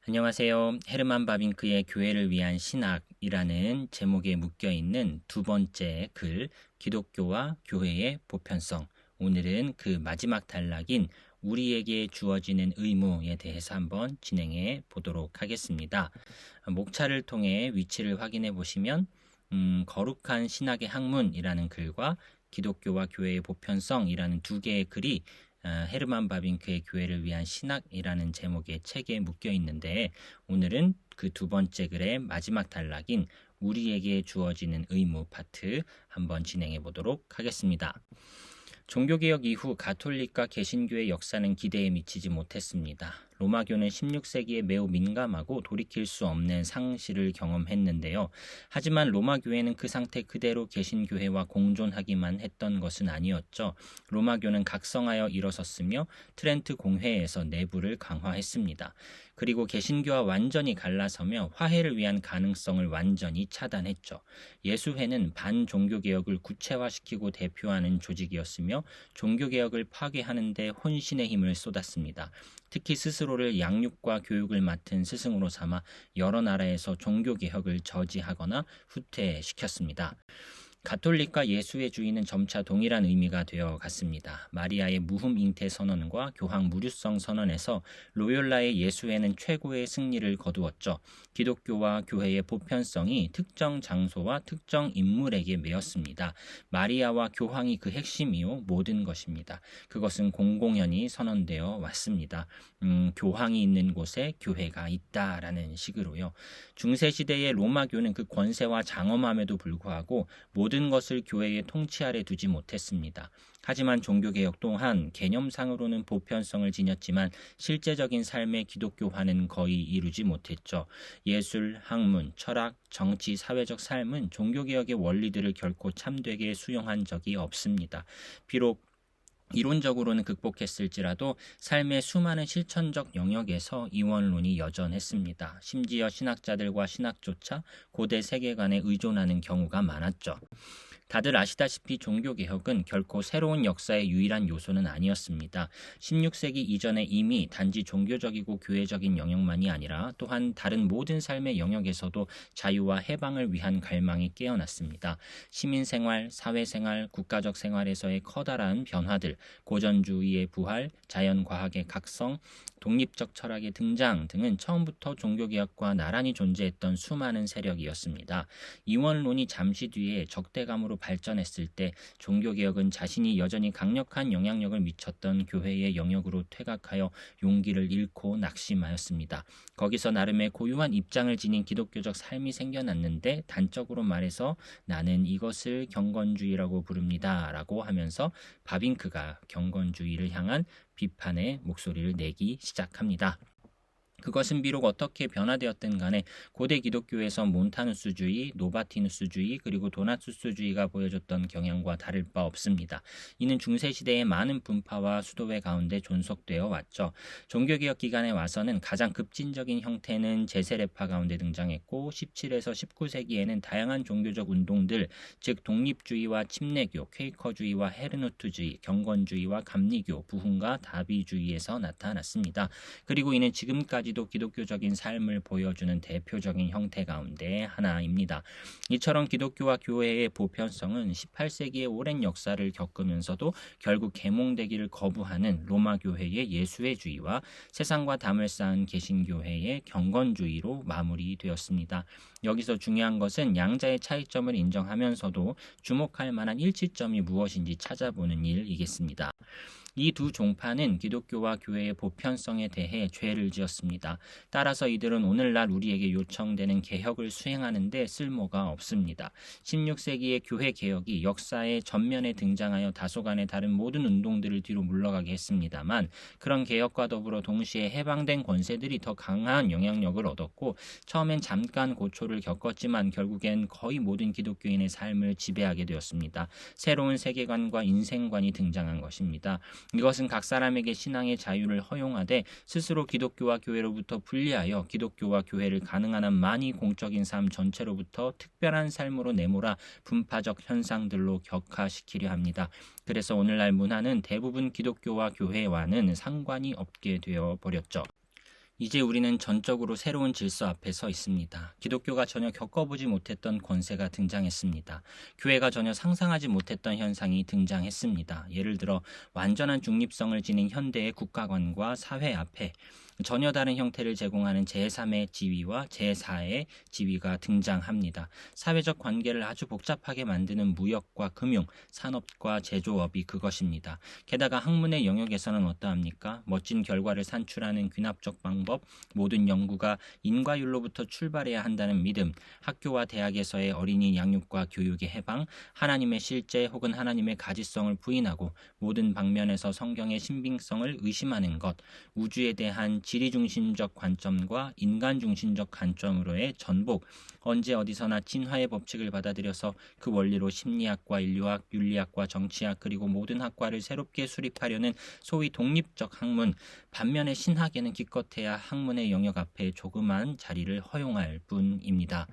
안녕하세요. 헤르만 바빙크의 교회를 위한 신학이라는 제목에 묶여 있는 두 번째 글, 기독교와 교회의 보편성. 오늘은 그 마지막 단락인 우리에게 주어지는 의무에 대해서 한번 진행해 보도록 하겠습니다. 목차를 통해 위치를 확인해 보시면 거룩한 신학의 학문이라는 글과 기독교와 교회의 보편성이라는 두 개의 글이 헤르만 바빙크의 교회를 위한 신학이라는 제목의 책에 묶여 있는데, 오늘은 그 두 번째 글의 마지막 단락인 우리에게 주어지는 의무 파트 한번 진행해 보도록 하겠습니다. 종교개혁 이후 가톨릭과 개신교의 역사는 기대에 미치지 못했습니다. 로마교는 16세기에 매우 민감하고 돌이킬 수 없는 상실을 경험했는데요. 하지만 로마교회는 그 상태 그대로 개신교회와 공존하기만 했던 것은 아니었죠. 로마교는 각성하여 일어섰으며 트렌트 공회에서 내부를 강화했습니다. 그리고 개신교와 완전히 갈라서며 화해를 위한 가능성을 완전히 차단했죠. 예수회는 반종교개혁을 구체화시키고 대표하는 조직이었으며 종교개혁을 파괴하는 데 혼신의 힘을 쏟았습니다. 특히 스스로를 양육과 교육을 맡은 스승으로 삼아 여러 나라에서 종교개혁을 저지하거나 후퇴시켰습니다. 가톨릭과 예수의 주의는 점차 동일한 의미가 되어 갔습니다. 마리아의 무흠 잉태 선언과 교황 무류성 선언에서 로욜라의 예수회는 최고의 승리를 거두었죠. 기독교와 교회의 보편성이 특정 장소와 특정 인물에게 매였습니다. 마리아와 교황이 그 핵심이요 모든 것입니다. 그것은 공공연히 선언되어 왔습니다. 교황이 있는 곳에 교회가 있다라는 식으로요. 중세시대의 로마교는 그 권세와 장엄함에도 불구하고 모든 것을 교회의 통치 아래 두지 못했습니다. 하지만 종교개혁 또한 개념상으로는 보편성을 지녔지만 실제적인 삶의 기독교화는 거의 이루지 못했죠. 예술, 학문, 철학, 정치, 사회적 삶은 종교개혁의 원리들을 결코 참되게 수용한 적이 없습니다. 비록 이론적으로는 극복했을지라도 삶의 수많은 실천적 영역에서 이원론이 여전했습니다. 심지어 신학자들과 신학조차 고대 세계관에 의존하는 경우가 많았죠. 다들 아시다시피 종교개혁은 결코 새로운 역사의 유일한 요소는 아니었습니다. 16세기 이전에 이미 단지 종교적이고 교회적인 영역만이 아니라 또한 다른 모든 삶의 영역에서도 자유와 해방을 위한 갈망이 깨어났습니다. 시민생활, 사회생활, 국가적 생활에서의 커다란 변화들, 고전주의의 부활, 자연과학의 각성, 독립적 철학의 등장 등은 처음부터 종교개혁과 나란히 존재했던 수많은 세력이었습니다. 이원론이 잠시 뒤에 적대감으로 발전했을 때 종교개혁은 자신이 여전히 강력한 영향력을 미쳤던 교회의 영역으로 퇴각하여 용기를 잃고 낙심하였습니다. 거기서 나름의 고유한 입장을 지닌 기독교적 삶이 생겨났는데, 단적으로 말해서 나는 이것을 경건주의라고 부릅니다 라고 하면서 바빙크가 경건주의를 향한 비판의 목소리를 내기 시작합니다. 그것은 비록 어떻게 변화되었든 간에 고대 기독교에서 몬타누스주의, 노바티누스주의, 그리고 도나투스주의가 보여줬던 경향과 다를 바 없습니다. 이는 중세시대의 많은 분파와 수도회 가운데 존속되어 왔죠. 종교개혁 기간에 와서는 가장 급진적인 형태는 제세례파 가운데 등장했고, 17에서 19세기에는 다양한 종교적 운동들, 즉 독립주의와 침례교, 퀘이커주의와 헤르누트주의, 경건주의와 감리교, 부흥과 다비주의에서 나타났습니다. 그리고 이는 지금까지도 기독교적인 삶을 보여주는 대표적인 형태 가운데 하나입니다. 이처럼 기독교와 교회의 보편성은 18세기의 오랜 역사를 겪으면서도 결국 계몽되기를 거부하는 로마 교회의 예수회주의와 세상과 담을 쌓은 개신교회의 경건주의로 마무리되었습니다. 여기서 중요한 것은 양자의 차이점을 인정하면서도 주목할 만한 일치점이 무엇인지 찾아보는 일이겠습니다. 이 두 종파는 기독교와 교회의 보편성에 대해 죄를 지었습니다. 따라서 이들은 오늘날 우리에게 요청되는 개혁을 수행하는 데 쓸모가 없습니다. 16세기의 교회 개혁이 역사의 전면에 등장하여 다소간의 다른 모든 운동들을 뒤로 물러가게 했습니다만, 그런 개혁과 더불어 동시에 해방된 권세들이 더 강한 영향력을 얻었고, 처음엔 잠깐 고초를 겪었지만 결국엔 거의 모든 기독교인의 삶을 지배하게 되었습니다. 새로운 세계관과 인생관이 등장한 것입니다. 이것은 각 사람에게 신앙의 자유를 허용하되 스스로 기독교와 교회로부터 분리하여 기독교와 교회를 가능한 한 많이 공적인 삶 전체로부터 특별한 삶으로 내몰아 분파적 현상들로 격화시키려 합니다. 그래서 오늘날 문화는 대부분 기독교와 교회와는 상관이 없게 되어 버렸죠. 이제 우리는 전적으로 새로운 질서 앞에 서 있습니다. 기독교가 전혀 겪어보지 못했던 권세가 등장했습니다. 교회가 전혀 상상하지 못했던 현상이 등장했습니다. 예를 들어 완전한 중립성을 지닌 현대의 국가관과 사회 앞에 전혀 다른 형태를 제공하는 제3의 지위와 제4의 지위가 등장합니다. 사회적 관계를 아주 복잡하게 만드는 무역과 금융, 산업과 제조업이 그것입니다. 게다가 학문의 영역에서는 어떠합니까? 멋진 결과를 산출하는 귀납적 방법, 모든 연구가 인과율로부터 출발해야 한다는 믿음, 학교와 대학에서의 어린이 양육과 교육의 해방, 하나님의 실제 혹은 하나님의 가지성을 부인하고 모든 방면에서 성경의 신빙성을 의심하는 것, 우주에 대한 지리중심적 관점과 인간중심적 관점으로의 전복, 언제 어디서나 진화의 법칙을 받아들여서 그 원리로 심리학과 인류학, 윤리학과 정치학 그리고 모든 학과를 새롭게 수립하려는 소위 독립적 학문, 반면에 신학에는 기껏해야 학문의 영역 앞에 조그만 자리를 허용할 뿐입니다.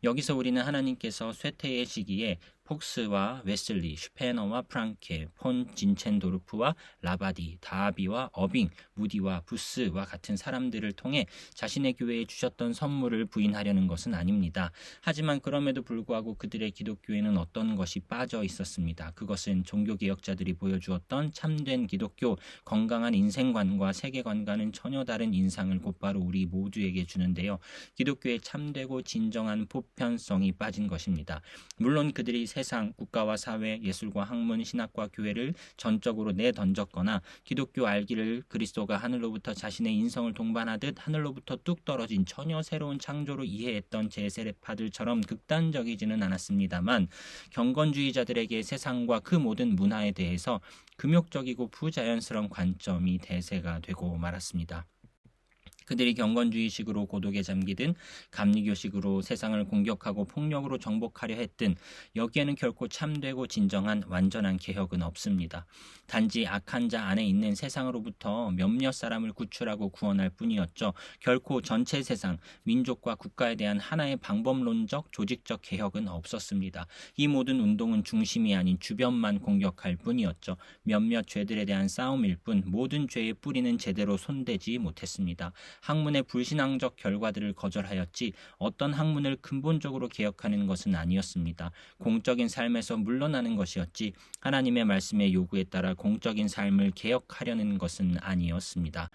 여기서 우리는 하나님께서 쇠퇴의 시기에 폭스와 웨슬리, 슈페너와 프랑케, 폰 진첸도르프와 라바디, 다하비와 어빙, 무디와 부스와 같은 사람들을 통해 자신의 교회에 주셨던 선물을 부인하려는 것은 아닙니다. 하지만 그럼에도 불구하고 그들의 기독교에는 어떤 것이 빠져 있었습니다. 그것은 종교개혁자들이 보여주었던 참된 기독교, 건강한 인생관과 세계관과는 전혀 다른 인상을 곧바로 우리 모두에게 주는데요. 기독교의 참되고 진정한 보편성이 빠진 것입니다. 물론 그들이 세상, 국가와 사회, 예술과 학문, 신학과 교회를 전적으로 내던졌거나 기독교 알기를 그리스도가 하늘로부터 자신의 인성을 동반하듯 하늘로부터 뚝 떨어진 전혀 새로운 창조로 이해했던 제세례파들처럼 극단적이지는 않았습니다만 경건주의자들에게 세상과 그 모든 문화에 대해서 금욕적이고 부자연스러운 관점이 대세가 되고 말았습니다. 그들이 경건주의식으로 고독에 잠기든 감리교식으로 세상을 공격하고 폭력으로 정복하려 했든 여기에는 결코 참되고 진정한 완전한 개혁은 없습니다. 단지 악한 자 안에 있는 세상으로부터 몇몇 사람을 구출하고 구원할 뿐이었죠. 결코 전체 세상, 민족과 국가에 대한 하나의 방법론적, 조직적 개혁은 없었습니다. 이 모든 운동은 중심이 아닌 주변만 공격할 뿐이었죠. 몇몇 죄들에 대한 싸움일 뿐 모든 죄의 뿌리는 제대로 손대지 못했습니다. 학문의 불신앙적 결과들을 거절하였지 어떤 학문을 근본적으로 개혁하는 것은 아니었습니다. 공적인 삶에서 물러나는 것이었지 하나님의 말씀의 요구에 따라 공적인 삶을 개혁하려는 것은 아니었습니다.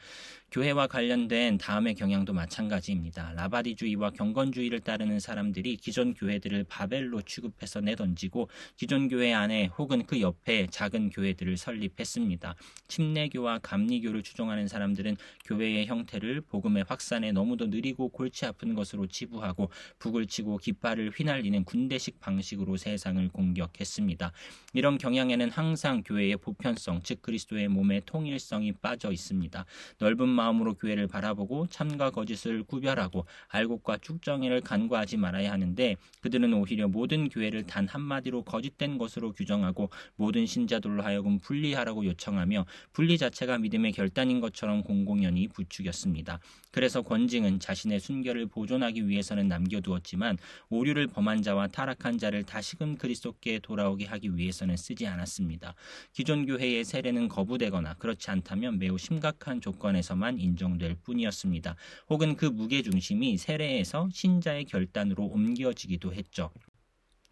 교회와 관련된 다음의 경향도 마찬가지입니다. 라바디주의와 경건주의를 따르는 사람들이 기존 교회들을 바벨로 취급해서 내던지고 기존 교회 안에 혹은 그 옆에 작은 교회들을 설립했습니다. 침례교와 감리교를 추종하는 사람들은 교회의 형태를 복음의 확산에 너무도 느리고 골치 아픈 것으로 치부하고 북을 치고 깃발을 휘날리는 군대식 방식으로 세상을 공격했습니다. 이런 경향에는 항상 교회의 보편성, 즉 그리스도의 몸의 통일성이 빠져 있습니다. 넓은 마음으로 교회를 바라보고 참과 거짓을 구별하고 알곡과 쭉정이를 간과하지 말아야 하는데 그들은 오히려 모든 교회를 단 한마디로 거짓된 것으로 규정하고 모든 신자들로 하여금 분리하라고 요청하며 분리 자체가 믿음의 결단인 것처럼 공공연히 부추겼습니다. 그래서 권징은 자신의 순결을 보존하기 위해서는 남겨두었지만 오류를 범한 자와 타락한 자를 다시금 그리스도께 돌아오게 하기 위해서는 쓰지 않았습니다. 기존 교회의 세례는 거부되거나 그렇지 않다면 매우 심각한 조건에서만 인정될 뿐이었습니다. 혹은 그 무게중심이 세례에서 신자의 결단으로 옮겨지기도 했죠.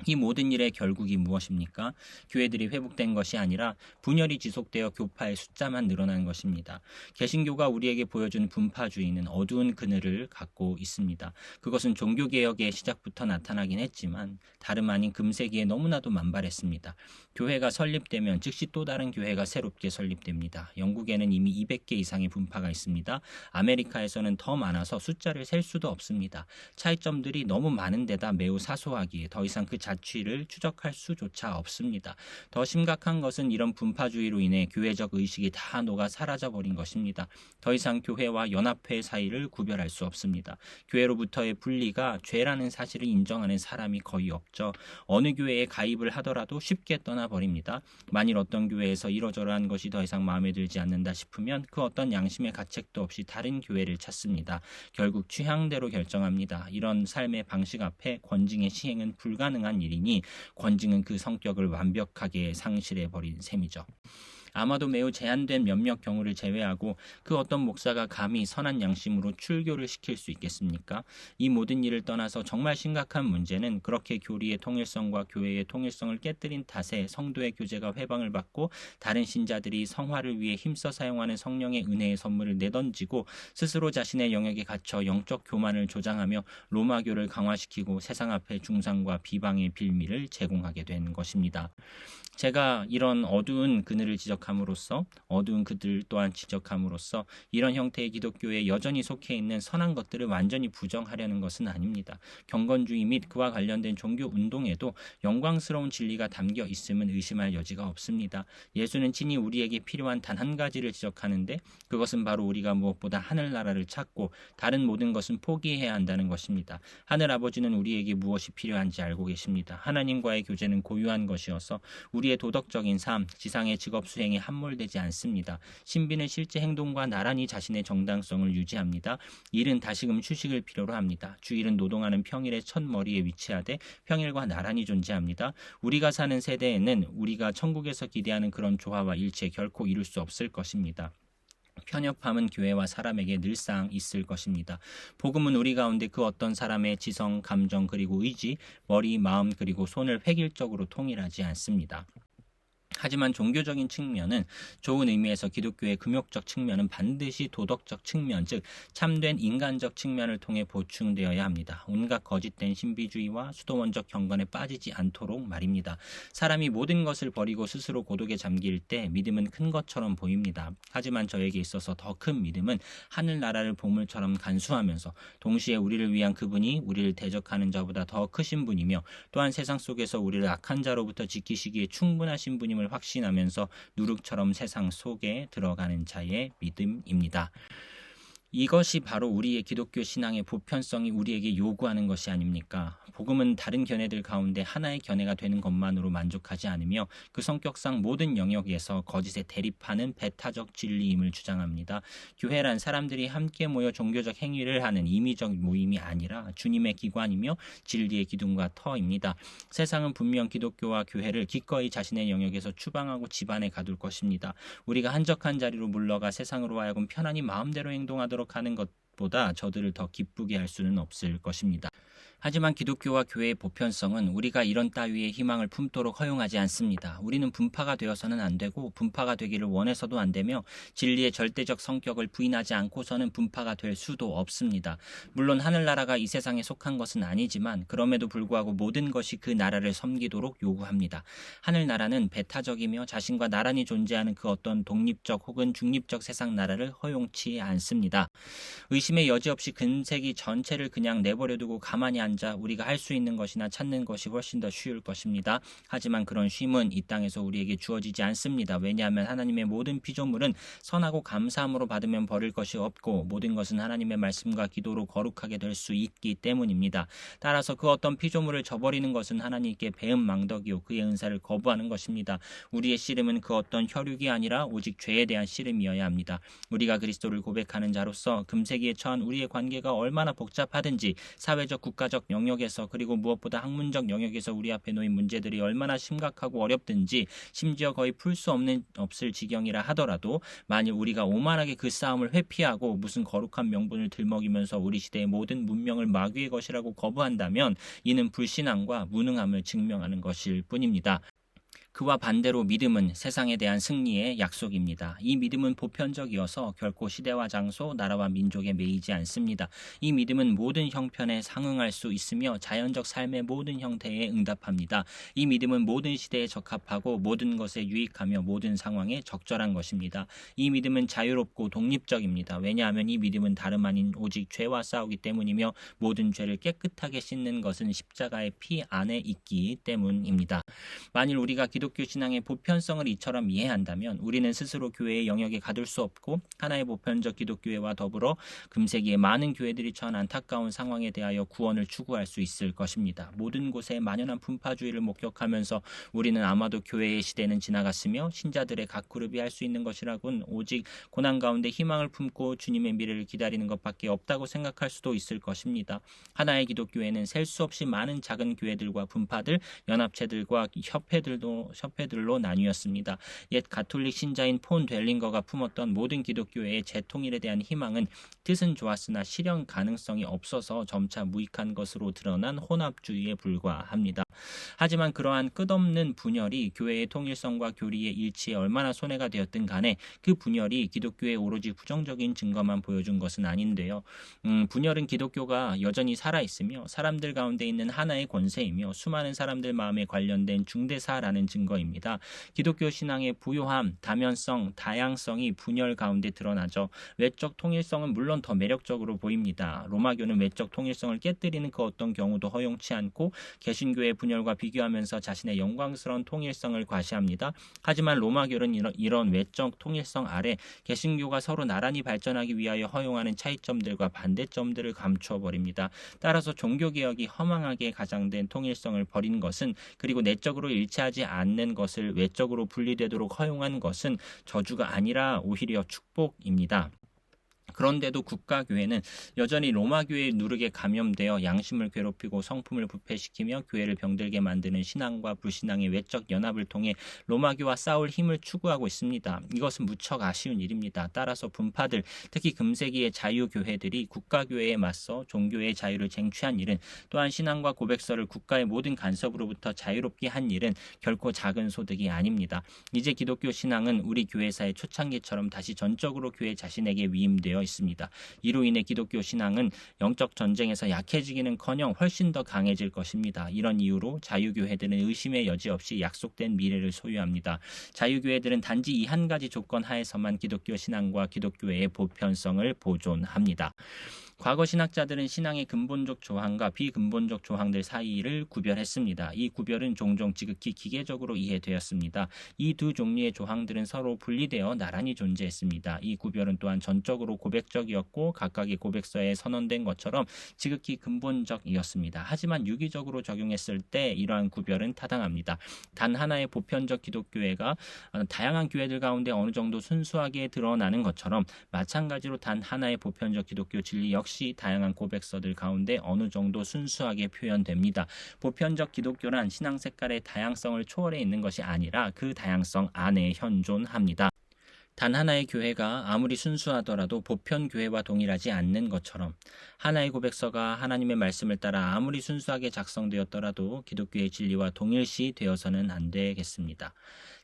이 모든 일의 결국이 무엇입니까? 교회들이 회복된 것이 아니라 분열이 지속되어 교파의 숫자만 늘어난 것입니다. 개신교가 우리에게 보여준 분파주의는 어두운 그늘을 갖고 있습니다. 그것은 종교개혁의 시작부터 나타나긴 했지만 다름 아닌 금세기에 너무나도 만발했습니다. 교회가 설립되면 즉시 또 다른 교회가 새롭게 설립됩니다. 영국에는 이미 200개 이상의 분파가 있습니다. 아메리카에서는 더 많아서 숫자를 셀 수도 없습니다. 차이점들이 너무 많은 데다 매우 사소하기에 더 이상 그 자취를 추적할 수조차 없습니다. 더 심각한 것은 이런 분파주의로 인해 교회적 의식이 다 녹아 사라져버린 것입니다. 더 이상 교회와 연합회 사이를 구별할 수 없습니다. 교회로부터의 분리가 죄라는 사실을 인정하는 사람이 거의 없죠. 어느 교회에 가입을 하더라도 쉽게 떠나버립니다. 만일 어떤 교회에서 이러저러한 것이 더 이상 마음에 들지 않는다 싶으면 그 어떤 양심의 가책도 없이 다른 교회를 찾습니다. 결국 취향대로 결정합니다. 이런 삶의 방식 앞에 권징의 시행은 불가능한 일이니 권징은 그 성격을 완벽하게 상실해버린 셈이죠. 아마도 매우 제한된 몇몇 경우를 제외하고 그 어떤 목사가 감히 선한 양심으로 출교를 시킬 수 있겠습니까? 이 모든 일을 떠나서 정말 심각한 문제는 그렇게 교리의 통일성과 교회의 통일성을 깨뜨린 탓에 성도의 교제가 회방을 받고 다른 신자들이 성화를 위해 힘써 사용하는 성령의 은혜의 선물을 내던지고 스스로 자신의 영역에 갇혀 영적 교만을 조장하며 로마교를 강화시키고 세상 앞에 중상과 비방의 빌미를 제공하게 된 것입니다. 제가 이런 어두운 그늘을 지적함으로써 어두운 그들 또한 지적함으로써 이런 형태의 기독교에 여전히 속해 있는 선한 것들을 완전히 부정하려는 것은 아닙니다. 경건주의 및 그와 관련된 종교 운동에도 영광스러운 진리가 담겨 있음은 의심할 여지가 없습니다. 예수는 친히 우리에게 필요한 단 한 가지를 지적하는데 그것은 바로 우리가 무엇보다 하늘나라를 찾고 다른 모든 것은 포기해야 한다는 것입니다. 하늘 아버지는 우리에게 무엇이 필요한지 알고 계십니다. 하나님과의 교제는 고유한 것이어서 우리의 도덕적인 삶, 지상의 직업 수행에 함몰되지 않습니다. 신비는 실제 행동과 나란히 자신의 정당성을 유지합니다. 일은 다시금 휴식을 필요로 합니다. 주일은 노동하는 평일의 첫 머리에 위치하되 평일과 나란히 존재합니다. 우리가 사는 세대에는 우리가 천국에서 기대하는 그런 조화와 일체 결코 이룰 수 없을 것입니다. 편협함은 교회와 사람에게 늘상 있을 것입니다. 복음은 우리 가운데 그 어떤 사람의 지성, 감정 그리고 의지, 머리, 마음 그리고 손을 획일적으로 통일하지 않습니다. 하지만 종교적인 측면은 좋은 의미에서 기독교의 금욕적 측면은 반드시 도덕적 측면, 즉 참된 인간적 측면을 통해 보충되어야 합니다. 온갖 거짓된 신비주의와 수도원적 경건에 빠지지 않도록 말입니다. 사람이 모든 것을 버리고 스스로 고독에 잠길 때 믿음은 큰 것처럼 보입니다. 하지만 저에게 있어서 더 큰 믿음은 하늘나라를 보물처럼 간수하면서 동시에 우리를 위한 그분이 우리를 대적하는 자보다 더 크신 분이며 또한 세상 속에서 우리를 악한 자로부터 지키시기에 충분하신 분임을 확신하면서 누룩처럼 세상 속에 들어가는 자의 믿음입니다. 이것이 바로 우리의 기독교 신앙의 보편성이 우리에게 요구하는 것이 아닙니까? 복음은 다른 견해들 가운데 하나의 견해가 되는 것만으로 만족하지 않으며 그 성격상 모든 영역에서 거짓에 대립하는 배타적 진리임을 주장합니다. 교회란 사람들이 함께 모여 종교적 행위를 하는 임의적 모임이 아니라 주님의 기관이며 진리의 기둥과 터입니다. 세상은 분명 기독교와 교회를 기꺼이 자신의 영역에서 추방하고 집안에 가둘 것입니다. 우리가 한적한 자리로 물러가 세상으로 하여금 편안히 마음대로 행동하도록 하는 것보다 저들을 더 기쁘게 할 수는 없을 것입니다. 하지만 기독교와 교회의 보편성은 우리가 이런 따위의 희망을 품도록 허용하지 않습니다. 우리는 분파가 되어서는 안 되고 분파가 되기를 원해서도 안 되며 진리의 절대적 성격을 부인하지 않고서는 분파가 될 수도 없습니다. 물론 하늘나라가 이 세상에 속한 것은 아니지만 그럼에도 불구하고 모든 것이 그 나라를 섬기도록 요구합니다. 하늘나라는 배타적이며 자신과 나란히 존재하는 그 어떤 독립적 혹은 중립적 세상 나라를 허용치 않습니다. 의심의 여지 없이 근세기 전체를 그냥 내버려두고 가만히 앉아 우리가 할 수 있는 것이나 찾는 것이 훨씬 더 쉬울 것입니다. 하지만 그런 쉼은 이 땅에서 우리에게 주어지지 않습니다. 왜냐하면 하나님의 모든 피조물은 선하고 감사함으로 받으면 버릴 것이 없고 모든 것은 하나님의 말씀과 기도로 거룩하게 될 수 있기 때문입니다. 따라서 그 어떤 피조물을 저버리는 것은 하나님께 배은망덕이요 그의 은사를 거부하는 것입니다. 우리의 씨름은 그 어떤 혈육이 아니라 오직 죄에 대한 씨름이어야 합니다. 우리가 그리스도를 고백하는 자로서 금세기에 처한 우리의 관계가 얼마나 복잡하든지 사회적 국가적 영역에서 그리고 무엇보다 학문적 영역에서 우리 앞에 놓인 문제들이 얼마나 심각하고 어렵든지 심지어 거의 풀 수 없을 지경이라 하더라도 만일 우리가 오만하게 그 싸움을 회피하고 무슨 거룩한 명분을 들먹이면서 우리 시대의 모든 문명을 마귀의 것이라고 거부한다면 이는 불신앙과 무능함을 증명하는 것일 뿐입니다. 그와 반대로 믿음은 세상에 대한 승리의 약속입니다. 이 믿음은 보편적이어서 결코 시대와 장소, 나라와 민족에 매이지 않습니다. 이 믿음은 모든 형편에 상응할 수 있으며 자연적 삶의 모든 형태에 응답합니다. 이 믿음은 모든 시대에 적합하고 모든 것에 유익하며 모든 상황에 적절한 것입니다. 이 믿음은 자유롭고 독립적입니다. 왜냐하면 이 믿음은 다름 아닌 오직 죄와 싸우기 때문이며 모든 죄를 깨끗하게 씻는 것은 십자가의 피 안에 있기 때문입니다. 만일 우리가 기독교 신앙의 보편성을 이처럼 이해한다면 우리는 스스로 교회의 영역에 가둘 수 없고 하나의 보편적 기독교회와 더불어 금세기에 많은 교회들이 처한 안타까운 상황에 대하여 구원을 추구할 수 있을 것입니다. 모든 곳에 만연한 분파주의를 목격하면서 우리는 아마도 교회의 시대는 지나갔으며 신자들의 각 그룹이 할 수 있는 것이라곤 오직 고난 가운데 희망을 품고 주님의 미래를 기다리는 것밖에 없다고 생각할 수도 있을 것입니다. 하나의 기독교회는 셀 수 없이 많은 작은 교회들과 분파들, 연합체들과 협회들도 협회들로 나뉘었습니다. 옛 가톨릭 신자인 폰 델링거가 품었던 모든 기독교회의 재통일에 대한 희망은 뜻은 좋았으나 실현 가능성이 없어서 점차 무익한 것으로 드러난 혼합주의에 불과합니다. 하지만 그러한 끝없는 분열이 교회의 통일성과 교리의 일치에 얼마나 손해가 되었든 간에 그 분열이 기독교의 오로지 부정적인 증거만 보여준 것은 아닌데요. 분열은 기독교가 여전히 살아있으며 사람들 가운데 있는 하나의 권세이며 수많은 사람들 마음에 관련된 중대사라는 증거입니다. 기독교 신앙의 부요함, 다면성, 다양성이 분열 가운데 드러나죠. 외적 통일성은 물론 더 매력적으로 보입니다. 로마교는 외적 통일성을 깨뜨리는 그 어떤 경우도 허용치 않고 개신교의 분열과 비교하면서 자신의 영광스러운 통일성을 과시합니다. 하지만 로마교는 이런 외적 통일성 아래 개신교가 서로 나란히 발전하기 위하여 허용하는 차이점들과 반대점들을 감추어버립니다. 따라서 종교개혁이 허망하게 가장된 통일성을 버린 것은, 그리고 내적으로 일치하지 않는 것을 외적으로 분리되도록 허용한 것은 저주가 아니라 오히려 축복입니다. 그런데도 국가교회는 여전히 로마교회의 누르게 감염되어 양심을 괴롭히고 성품을 부패시키며 교회를 병들게 만드는 신앙과 불신앙의 외적 연합을 통해 로마교와 싸울 힘을 추구하고 있습니다. 이것은 무척 아쉬운 일입니다. 따라서 분파들, 특히 금세기의 자유교회들이 국가교회에 맞서 종교의 자유를 쟁취한 일은, 또한 신앙과 고백서를 국가의 모든 간섭으로부터 자유롭게 한 일은 결코 작은 소득이 아닙니다. 이제 기독교 신앙은 우리 교회사의 초창기처럼 다시 전적으로 교회 자신에게 위임되어 있습니다. 이로 인해 기독교 신앙은 영적 전쟁에서 약해지기는커녕 훨씬 더 강해질 것입니다. 이런 이유로 자유교회들은 의심의 여지 없이 약속된 미래를 소유합니다. 자유교회들은 단지 이 한 가지 조건 하에서만 기독교 신앙과 기독교회의 보편성을 보존합니다. 과거 신학자들은 신앙의 근본적 조항과 비근본적 조항들 사이를 구별했습니다. 이 구별은 종종 지극히 기계적으로 이해되었습니다. 이 두 종류의 조항들은 서로 분리되어 나란히 존재했습니다. 이 구별은 또한 전적으로 고백적이었고 각각의 고백서에 선언된 것처럼 지극히 근본적이었습니다. 하지만 유기적으로 적용했을 때 이러한 구별은 타당합니다. 단 하나의 보편적 기독교회가 다양한 교회들 가운데 어느 정도 순수하게 드러나는 것처럼, 마찬가지로 단 하나의 보편적 기독교 진리 역시 다양한 고백서들 가운데 어느 정도 순수하게 표현됩니다. 보편적 기독교란 신앙 색깔의 다양성을 초월해 있는 것이 아니라 그 다양성 안에 현존합니다. 단 하나의 교회가 아무리 순수하더라도 보편 교회와 동일하지 않는 것처럼, 하나의 고백서가 하나님의 말씀을 따라 아무리 순수하게 작성되었더라도 기독교의 진리와 동일시 되어서는 안 되겠습니다.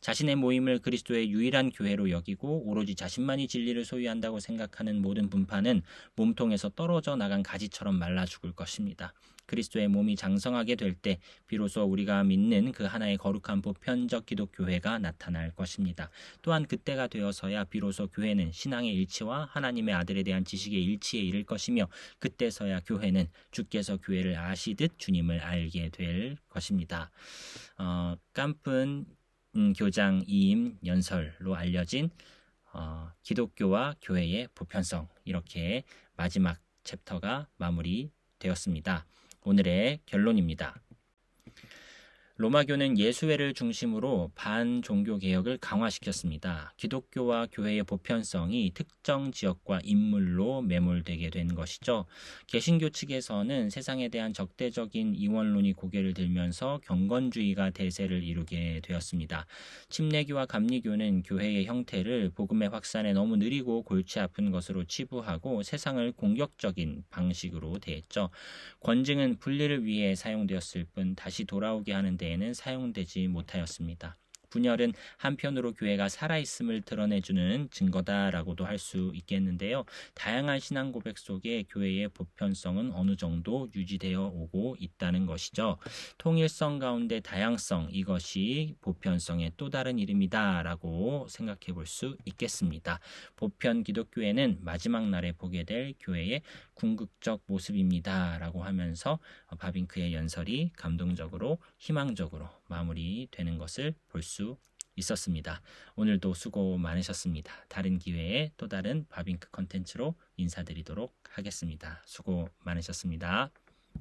자신의 모임을 그리스도의 유일한 교회로 여기고 오로지 자신만이 진리를 소유한다고 생각하는 모든 분파는 몸통에서 떨어져 나간 가지처럼 말라 죽을 것입니다. 그리스도의 몸이 장성하게 될 때 비로소 우리가 믿는 그 하나의 거룩한 보편적 기독교회가 나타날 것입니다. 또한 그때가 되어서야 비로소 교회는 신앙의 일치와 하나님의 아들에 대한 지식의 일치에 이를 것이며, 그때서야 교회는 주께서 교회를 아시듯 주님을 알게 될 것입니다. 깜쁜 교장 2임 연설로 알려진 기독교와 교회의 보편성, 이렇게 마지막 챕터가 마무리되었습니다. 오늘의 결론입니다. 로마교는 예수회를 중심으로 반종교개혁을 강화시켰습니다. 기독교와 교회의 보편성이 특정 지역과 인물로 매몰되게 된 것이죠. 개신교 측에서는 세상에 대한 적대적인 이원론이 고개를 들면서 경건주의가 대세를 이루게 되었습니다. 침례교와 감리교는 교회의 형태를 복음의 확산에 너무 느리고 골치 아픈 것으로 치부하고 세상을 공격적인 방식으로 대했죠. 권증은 분리를 위해 사용되었을 뿐 다시 돌아오게 하는 데 에는 사용되지 못하였습니다. 분열은 한편으로 교회가 살아있음을 드러내주는 증거다라고도 할 수 있겠는데요. 다양한 신앙 고백 속에 교회의 보편성은 어느 정도 유지되어 오고 있다는 것이죠. 통일성 가운데 다양성, 이것이 보편성의 또 다른 이름이다 라고 생각해 볼 수 있겠습니다. 보편 기독교회는 마지막 날에 보게 될 교회의 궁극적 모습입니다 라고 하면서 바빙크의 연설이 감동적으로 희망적으로 마무리되는 것을 볼 수 있었습니다. 오늘도 수고 많으셨습니다. 다른 기회에 또 다른 바빙크 컨텐츠로 인사드리도록 하겠습니다. 수고 많으셨습니다.